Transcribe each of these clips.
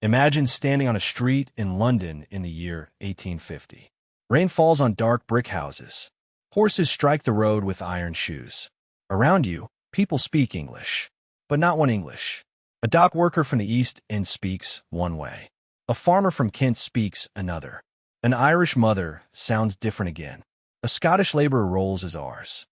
Imagine standing on a street in London in the year 1850. Rain falls on dark brick houses. Horses strike the road with iron shoes. Around you, people speak English, but not one English. A dock worker from the East End speaks one way. A farmer from Kent speaks another. An Irish mother sounds different again. A Scottish laborer rolls his R's.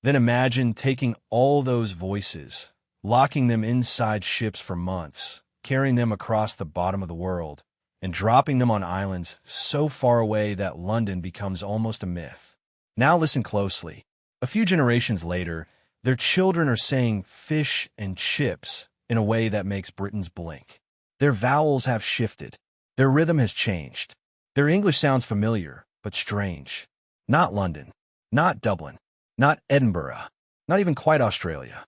Then imagine taking all those voices, locking them inside ships for months, carrying them across the bottom of the world, and dropping them on islands so far away that London becomes almost a myth. Now listen closely. A few generations later, their children are saying fish and chips in a way that makes Britons blink. Their vowels have shifted. Their rhythm has changed. Their English sounds familiar, but strange. Not London, not Dublin, not Edinburgh, not even quite Australia.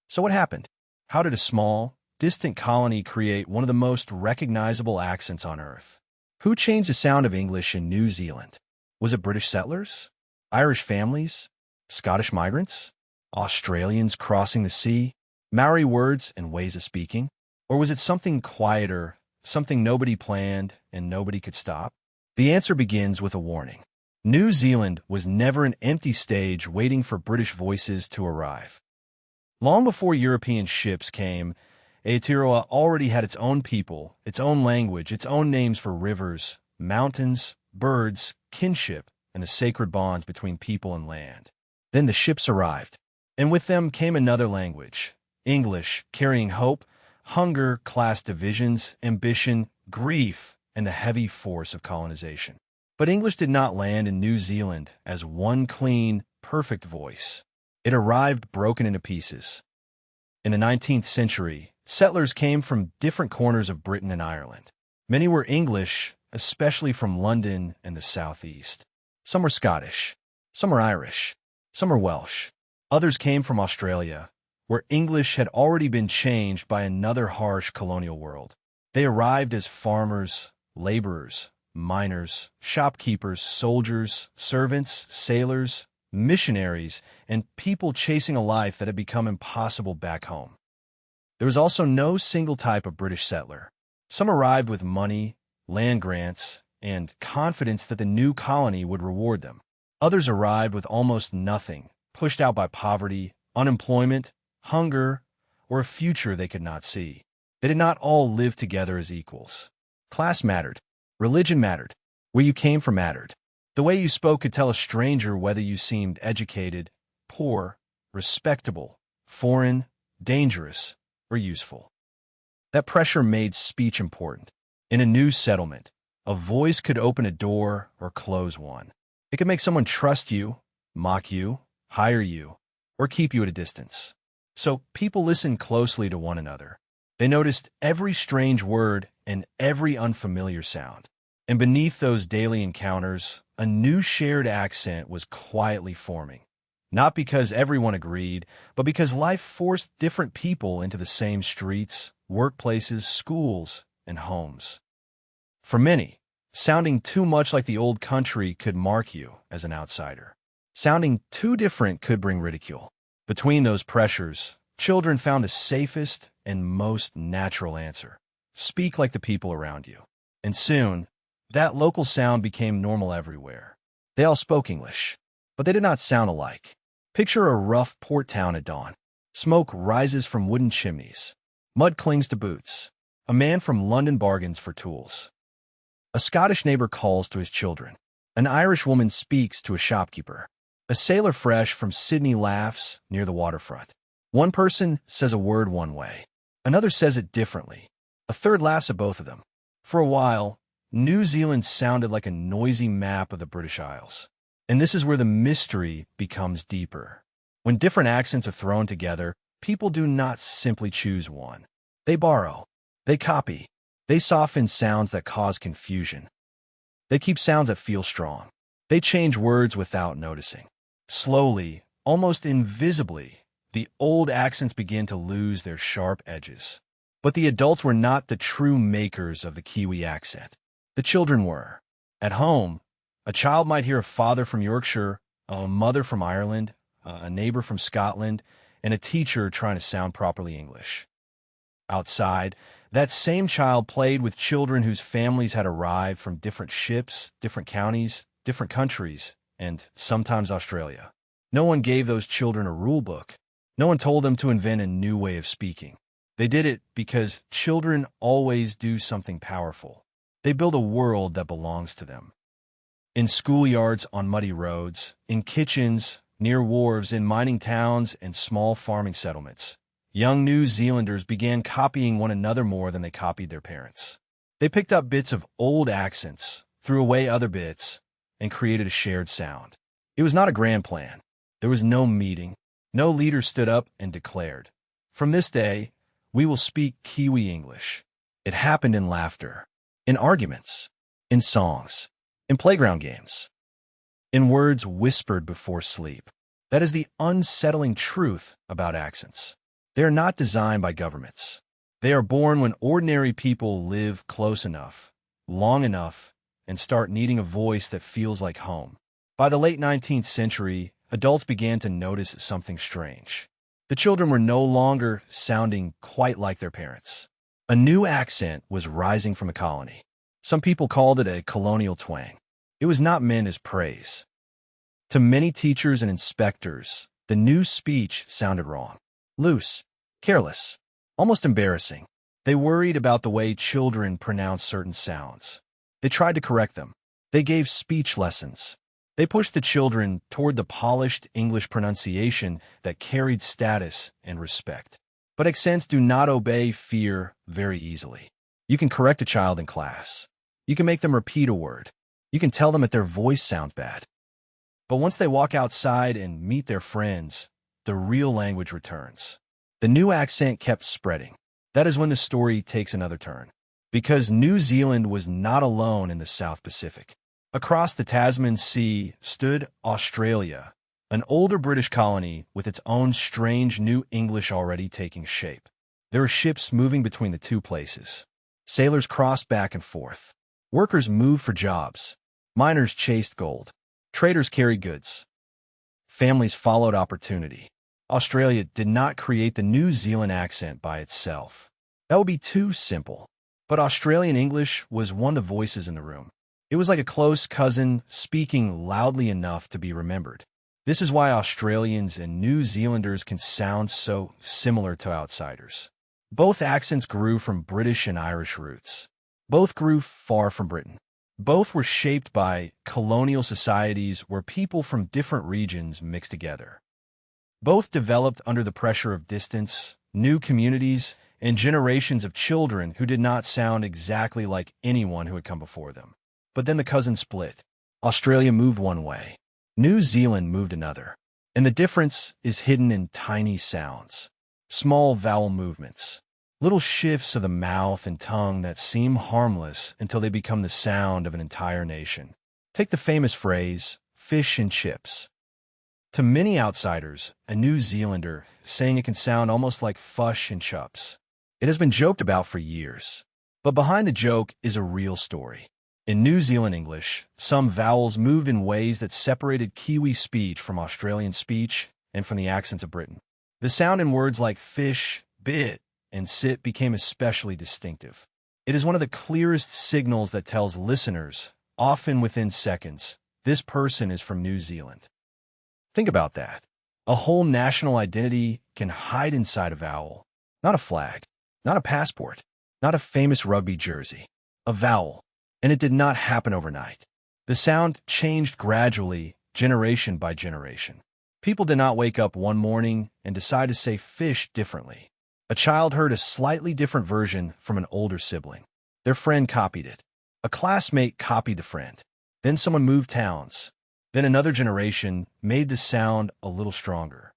So what happened? How did a small, distant colony create one of the most recognizable accents on Earth? Who changed the sound of English in New Zealand? Was it British settlers? Irish families? Scottish migrants? Australians crossing the sea? Maori words and ways of speaking? Or was it something quieter, something nobody planned and nobody could stop? The answer begins with a warning. New Zealand was never an empty stage waiting for British voices to arrive. Long before European ships came, Aotearoa already had its own people, its own language, its own names for rivers, mountains, birds, kinship, and the sacred bonds between people and land. Then the ships arrived, and with them came another language, English, carrying hope, hunger, class divisions, ambition, grief, and the heavy force of colonization. But English did not land in New Zealand as one clean, perfect voice. It arrived broken into pieces. In the 19th century, settlers came from different corners of Britain and Ireland. Many were English, especially from London and the southeast. Some were Scottish, some were Irish, some were Welsh. Others came from Australia, where English had already been changed by another harsh colonial world. They arrived as farmers, laborers, miners, shopkeepers, soldiers, servants, sailors, missionaries, and people chasing a life that had become impossible back home. There was also no single type of British settler. Some arrived with money, land grants, and confidence that the new colony would reward them. Others arrived with almost nothing, pushed out by poverty, unemployment, hunger, or a future they could not see. They did not all live together as equals. Class mattered. Religion mattered. Where you came from mattered. The way you spoke could tell a stranger whether you seemed educated, poor, respectable, foreign, dangerous, or useful. That pressure made speech important. In a new settlement, a voice could open a door or close one. It could make someone trust you, mock you, hire you, or keep you at a distance. So people listened closely to one another. They noticed every strange word and every unfamiliar sound. And beneath those daily encounters, a new shared accent was quietly forming. Not because everyone agreed, but because life forced different people into the same streets, workplaces, schools, and homes. For many, sounding too much like the old country could mark you as an outsider. Sounding too different could bring ridicule. Between those pressures, children found the safest and most natural answer. Speak like the people around you. And soon, that local sound became normal everywhere. They all spoke English, but they did not sound alike. Picture a rough port town at dawn. Smoke rises from wooden chimneys. Mud clings to boots. A man from London bargains for tools. A Scottish neighbor calls to his children. An Irish woman speaks to a shopkeeper. A sailor fresh from Sydney laughs near the waterfront. One person says a word one way. Another says it differently. A third laughs at both of them. For a while, New Zealand sounded like a noisy map of the British Isles. And this is where the mystery becomes deeper. When different accents are thrown together, people do not simply choose one. They borrow. They copy. They soften sounds that cause confusion. They keep sounds that feel strong. They change words without noticing. Slowly, almost invisibly, the old accents begin to lose their sharp edges. But the adults were not the true makers of the Kiwi accent. The children were. At home, a child might hear a father from Yorkshire, a mother from Ireland, a neighbor from Scotland, and a teacher trying to sound properly English. Outside, That same child played with children whose families had arrived from different ships, different counties, different countries, and sometimes Australia. No one gave those children a rule book. No one told them to invent a new way of speaking. They did it because children always do something powerful. They build a world that belongs to them. In schoolyards on muddy roads, in kitchens, near wharves, in mining towns and small farming settlements, young New Zealanders began copying one another more than they copied their parents. They picked up bits of old accents, threw away other bits, and created a shared sound. It was not a grand plan. There was no meeting. No leader stood up and declared, "From this day, we will speak Kiwi English." It happened in laughter, in arguments, in songs, in playground games, in words whispered before sleep. That is the unsettling truth about accents. They are not designed by governments. They are born when ordinary people live close enough, long enough, and start needing a voice that feels like home. By the late 19th century, adults began to notice something strange. The children were no longer sounding quite like their parents. A new accent was rising from the colony. Some people called it a colonial twang. It was not meant as praise. To many teachers and inspectors, the new speech sounded wrong. Loose, careless, almost embarrassing. They worried about the way children pronounced certain sounds. They tried to correct them. They gave speech lessons. They pushed the children toward the polished English pronunciation that carried status and respect. But accents do not obey fear very easily. You can correct a child in class. You can make them repeat a word. You can tell them that their voice sounds bad. But once they walk outside and meet their friends, the real language returns. The new accent kept spreading. That is when the story takes another turn. Because New Zealand was not alone in the South Pacific. Across the Tasman Sea stood Australia, an older British colony with its own strange new English already taking shape. There were ships moving between the two places. Sailors crossed back and forth. Workers moved for jobs. Miners chased gold. Traders carried goods. Families followed opportunity. Australia did not create the New Zealand accent by itself. That would be too simple. But Australian English was one of the voices in the room. It was like a close cousin speaking loudly enough to be remembered. This is why Australians and New Zealanders can sound so similar to outsiders. Both accents grew from British and Irish roots. Both grew far from Britain. Both were shaped by colonial societies where people from different regions mixed together. Both developed under the pressure of distance, new communities, and generations of children who did not sound exactly like anyone who had come before them. But then the cousins split. Australia moved one way. New Zealand moved another. And the difference is hidden in tiny sounds. Small vowel movements. Little shifts of the mouth and tongue that seem harmless until they become the sound of an entire nation. Take the famous phrase, fish and chips. To many outsiders, a New Zealander saying it can sound almost like fush and chups. It has been joked about for years. But behind the joke is a real story. In New Zealand English, some vowels moved in ways that separated Kiwi speech from Australian speech and from the accents of Britain. The sound in words like fish, bit, and sit became especially distinctive. It is one of the clearest signals that tells listeners, often within seconds, this person is from New Zealand. Think about that. A whole national identity can hide inside a vowel. Not a flag, not a passport, not a famous rugby jersey. A vowel. And it did not happen overnight. The sound changed gradually, generation by generation. People did not wake up one morning and decide to say fish differently. A child heard a slightly different version from an older sibling. Their friend copied it. A classmate copied the friend. Then someone moved towns. Then another generation made the sound a little stronger.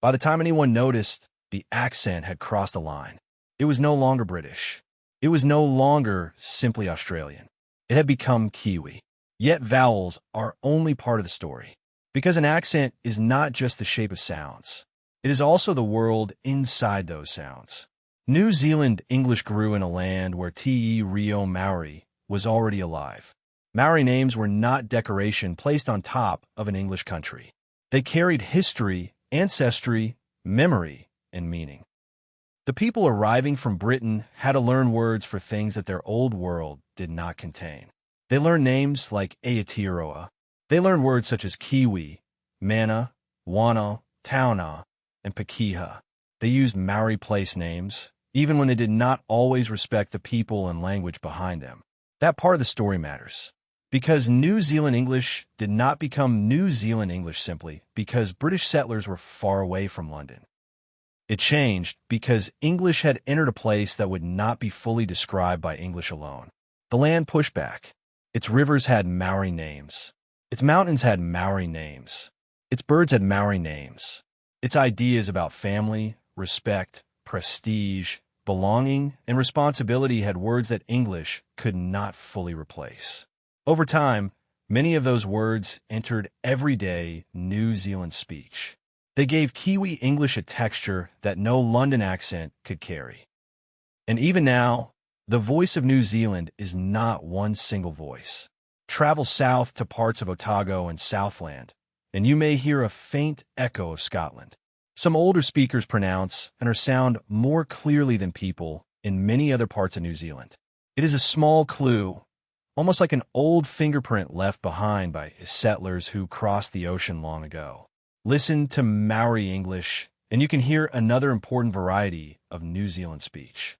By the time anyone noticed, the accent had crossed a line. It was no longer British. It was no longer simply Australian. It had become Kiwi. Yet vowels are only part of the story. Because an accent is not just the shape of sounds. It is also the world inside those sounds. New Zealand English grew in a land where te reo Māori was already alive. Maori names were not decoration placed on top of an English country. They carried history, ancestry, memory, and meaning. The people arriving from Britain had to learn words for things that their old world did not contain. They learned names like Aotearoa. They learned words such as Kiwi, Mana, Wana, Tauna, and Pakeha. They used Maori place names, even when they did not always respect the people and language behind them. That part of the story matters. Because New Zealand English did not become New Zealand English simply because British settlers were far away from London. It changed because English had entered a place that would not be fully described by English alone. The land pushed back. Its rivers had Maori names. Its mountains had Maori names. Its birds had Maori names. Its ideas about family, respect, prestige, belonging, and responsibility had words that English could not fully replace. Over time, many of those words entered everyday New Zealand speech. They gave Kiwi English a texture that no London accent could carry. And even now, the voice of New Zealand is not one single voice. Travel south to parts of Otago and Southland, and you may hear a faint echo of Scotland. Some older speakers pronounce and or sound more clearly than people in many other parts of New Zealand. It is a small clue, almost like an old fingerprint left behind by settlers who crossed the ocean long ago. Listen to Maori English, and you can hear another important variety of New Zealand speech.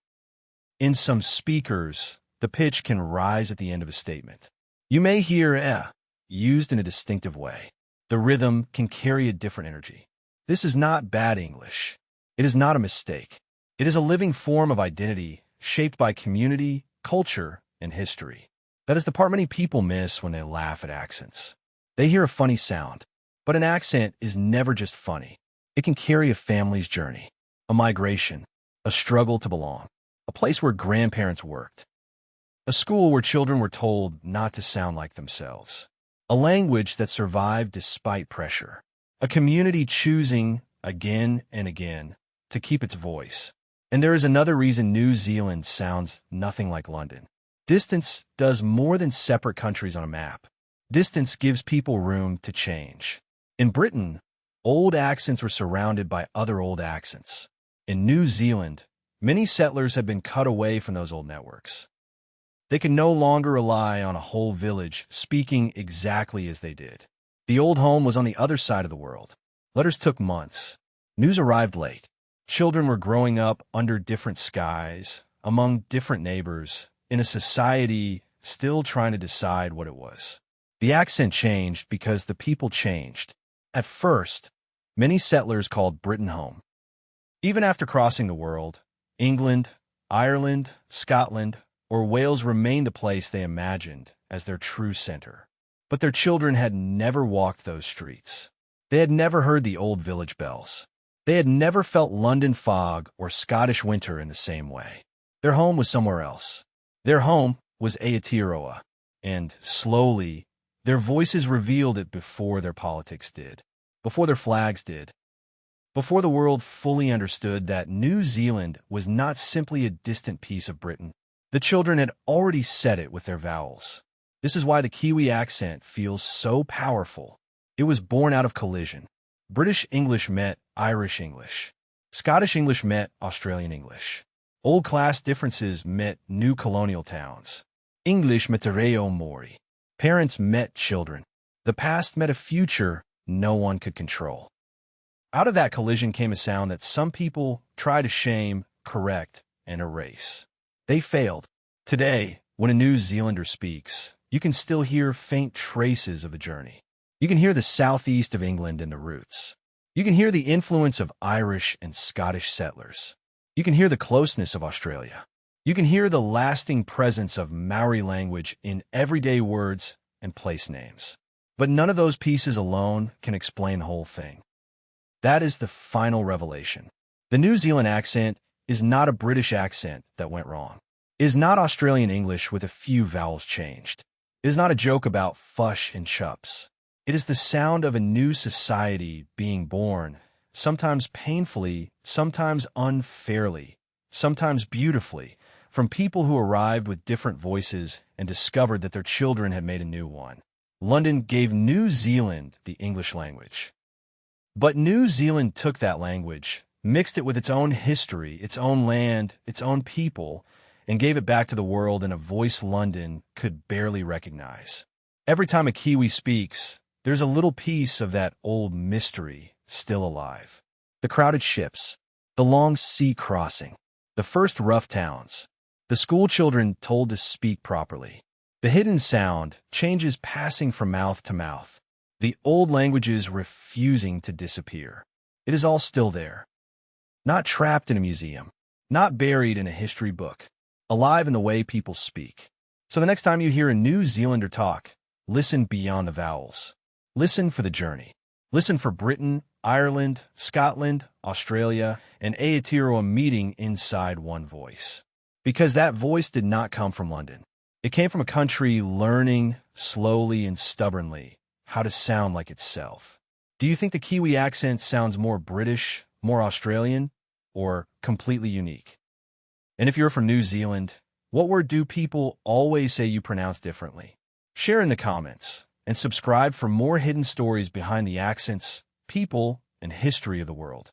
In some speakers, the pitch can rise at the end of a statement. You may hear used in a distinctive way. The rhythm can carry a different energy. This is not bad English. It is not a mistake. It is a living form of identity shaped by community, culture, and history. That is the part many people miss when they laugh at accents. They hear a funny sound, but an accent is never just funny. It can carry a family's journey, a migration, a struggle to belong, a place where grandparents worked, a school where children were told not to sound like themselves, a language that survived despite pressure, a community choosing again and again to keep its voice. And there is another reason New Zealand sounds nothing like London. Distance does more than separate countries on a map. Distance gives people room to change. In Britain, old accents were surrounded by other old accents. In New Zealand, many settlers had been cut away from those old networks. They could no longer rely on a whole village speaking exactly as they did. The old home was on the other side of the world. Letters took months. News arrived late. Children were growing up under different skies, among different neighbors, in a society still trying to decide what it was. The accent changed because the people changed. At first, many settlers called Britain home. Even after crossing the world, England, Ireland, Scotland, or Wales remained the place they imagined as their true center. But their children had never walked those streets. They had never heard the old village bells. They had never felt London fog or Scottish winter in the same way. Their home was somewhere else. Their home was Aotearoa, and slowly, their voices revealed it before their politics did, before their flags did, before the world fully understood that New Zealand was not simply a distant piece of Britain. The children had already said it with their vowels. This is why the Kiwi accent feels so powerful. It was born out of collision. British English met Irish English. Scottish English met Australian English. Old class differences met new colonial towns. English met Reo Māori. Parents met children. The past met a future no one could control. Out of that collision came a sound that some people try to shame, correct, and erase. They failed. Today, when a New Zealander speaks, you can still hear faint traces of the journey. You can hear the southeast of England in the roots. You can hear the influence of Irish and Scottish settlers. You can hear the closeness of Australia. You can hear the lasting presence of Maori language in everyday words and place names. But none of those pieces alone can explain the whole thing. That is the final revelation. The New Zealand accent is not a British accent that went wrong. It is not Australian English with a few vowels changed. It is not a joke about fush and chups. It is the sound of a new society being born, sometimes painfully, sometimes unfairly, sometimes beautifully, from people who arrived with different voices and discovered that their children had made a new one. London gave New Zealand the English language. But New Zealand took that language mixed it with its own history, its own land, its own people, and gave it back to the world in a voice London could barely recognize. Every time a Kiwi speaks, there's a little piece of that old mystery still alive. The crowded ships, the long sea crossing, the first rough towns, the school children told to speak properly. The hidden sound, changes passing from mouth to mouth, the old languages refusing to disappear. It is all still there. Not trapped in a museum, not buried in a history book, alive in the way people speak. So the next time you hear a New Zealander talk, listen beyond the vowels. Listen for the journey. Listen for Britain, Ireland, Scotland, Australia, and Aotearoa meeting inside one voice. Because that voice did not come from London. It came from a country learning, slowly and stubbornly, how to sound like itself. Do you think the Kiwi accent sounds more British, more Australian, or completely unique? And if you're from New Zealand, what word do people always say you pronounce differently? Share in the comments, and subscribe for more hidden stories behind the accents, people, and history of the world.